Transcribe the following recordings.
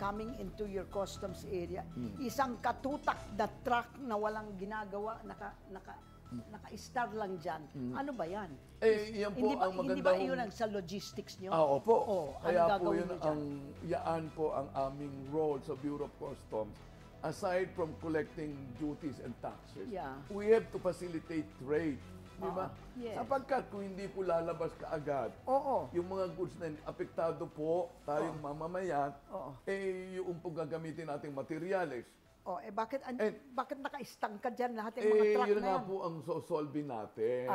coming into your customs area, isang katutak na truck na walang ginagawa, naka-star lang dyan. Ano ba yan? Yan po ang magandang... Hindi ba yun ang sa logistics nyo? Opo. Kaya po gagawin yaan po ang aming role sa Bureau of Customs. Aside from collecting duties and taxes, we have to facilitate trade. Di ba? Yes. Sapagkat kung hindi po lalabas kaagad, yung mga goods na apektado po tayong mamamayan, yung po gagamitin nating materyales. Bakit naka-stang ka dyan lahat yung mga truck Yun na nga yan? po ang solving natin.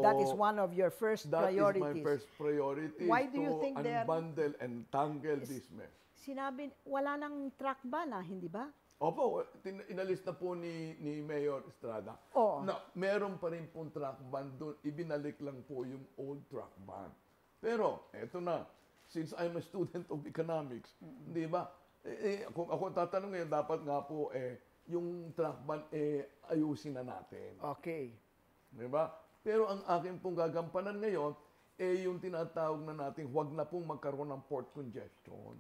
That is one of your first priorities. That is my first priority. Why do you think unbundle and tangle this mess. Sinabi, wala nang truck ba na, hindi ba? Opo, inalis na po ni Mayor Estrada. Na meron pa rin pong truck ban doon, ibinalik lang po yung old truck ban. Pero, eto na, since I'm a student of economics, di ba? Kung ako tatanong ngayon, dapat nga po, yung truck ban, ayusin na natin. Okay. Di ba? Pero ang akin pong gagampanan ngayon, yung tinatawag na natin, huwag na pong magkaroon ng port congestion.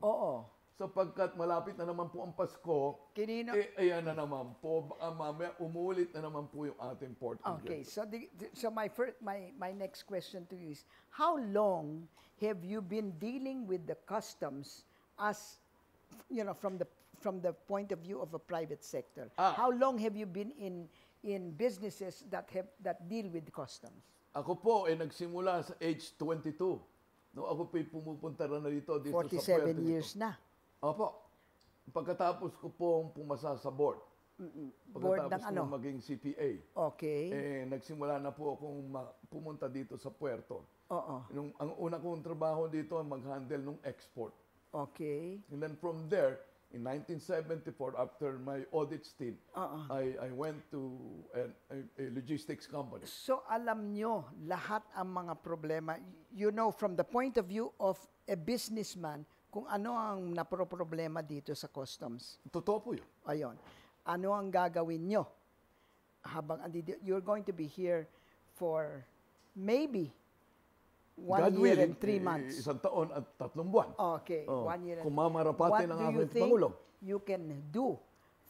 Sapagkat malapit na naman po ang Pasko, ayan na naman po, baka mamaya umulit na naman po yung ating port congestion. Okay, so my next question to you is, how long have you been dealing with the customs as, you know, from the point of view of a private sector? How long have you been in businesses that deal with customs? Ako po nagsimula sa age 22. No, ako po pumupunta na dito sa Puerto 47 years na. Opo. Pagkatapos ko pong pumasa sa board. Pagkatapos ko maging CPA. Okay. Nagsimula na po akong pumunta dito sa Puerto. Oo. Ang una kong trabaho dito ay mag-handle ng export. Okay. And then from there, in 1974, after my audit stint, I went to a logistics company. So alam nyo lahat ang mga problema. You know, from the point of view of a businessman, kung ano ang naproproblema dito sa customs. Totoo po yun. Ayun. Ano ang gagawin nyo? Habang you're going to be here for maybe 1 year and 3 months. Isang taon at 3 buwan. Okay, 1 year and 3 months. Kung mamarapati ng aking Pangulo. What do you think you can do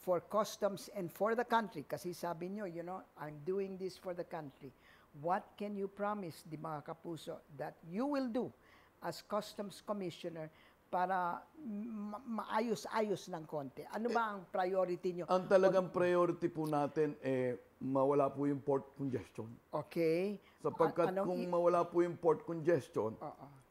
for customs and for the country? Kasi sabi nyo, you know, I'm doing this for the country. What can you promise, di mga kapuso, that you will do as Customs Commissioner para maayos-ayos ng konti? Ano ba ang priority nyo? Ang talagang priority po natin mawala po yung port congestion. Okay. Sapagkat kung mawala po yung port congestion,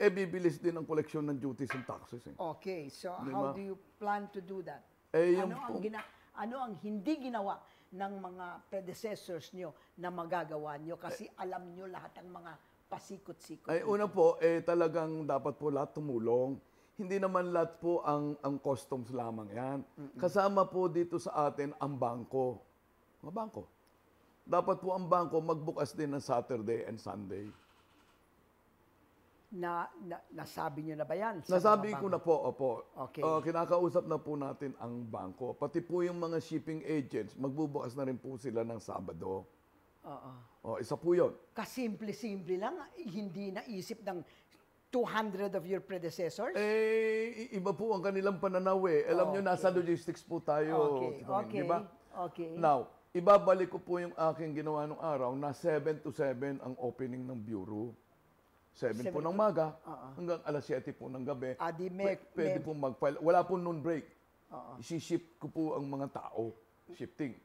bibilis din ang koleksyon ng duties and taxes. Okay. So how do you plan to do that? Ano ang hindi ginawa ng mga predecessors nyo na magagawa nyo? Kasi alam nyo lahat ang mga pasikot-sikot. Una po, talagang dapat po lahat tumulong. Hindi naman lahat po ang customs lamang yan. Kasama po dito sa atin ang bangko. Mga bangko. Dapat po ang bangko magbukas din ng Saturday and Sunday. Nasabi nyo na ba yan? Nasabi ko na po, opo. Okay. Kinakausap na po natin ang bangko. Pati po yung mga shipping agents, magbubukas na rin po sila ng Sabado. Isa po yun. Kasimple-simple lang, hindi naisip ng 200 of your predecessors? Iba po ang kanilang pananaw Alam nyo, nasa logistics po tayo. Okay. Diba? Okay. Now, ibabalik ko po yung aking ginawa nung araw na 7 to 7 ang opening ng bureau. 7 po ng maga hanggang alas 7 po ng gabi. Pwede po mag-file. Wala po noon break. Isi-ship ko po ang mga tao. Shifting.